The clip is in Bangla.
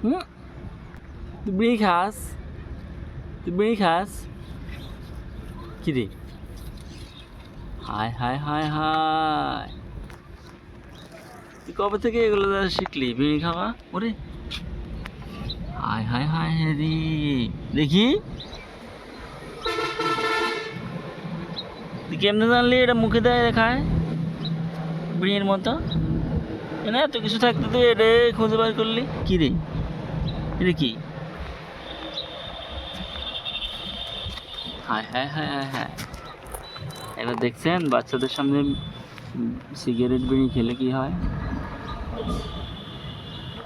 হুম, তুই বিড়ি খাস? তুই বিড়ি খাস? কি রে? হায় হায় হায় হায়, তুই কবে থেকে এগুলো শিখলি বিড়ি খাওয়া? ওরে হায় হায় হায় হায় রে, দেখি তুই কেমনে জানলি এটা মুখে দেয় খায় বিড়ির মতো? না এত কিছু থাকতে তুই এটা খুঁজে বার করলি কি রে? এটা কি? হায় হায় হায় হায় হায়, এবার দেখছেন বাচ্চাদের সামনে সিগারেট বিড়ি খেলে কি হয়?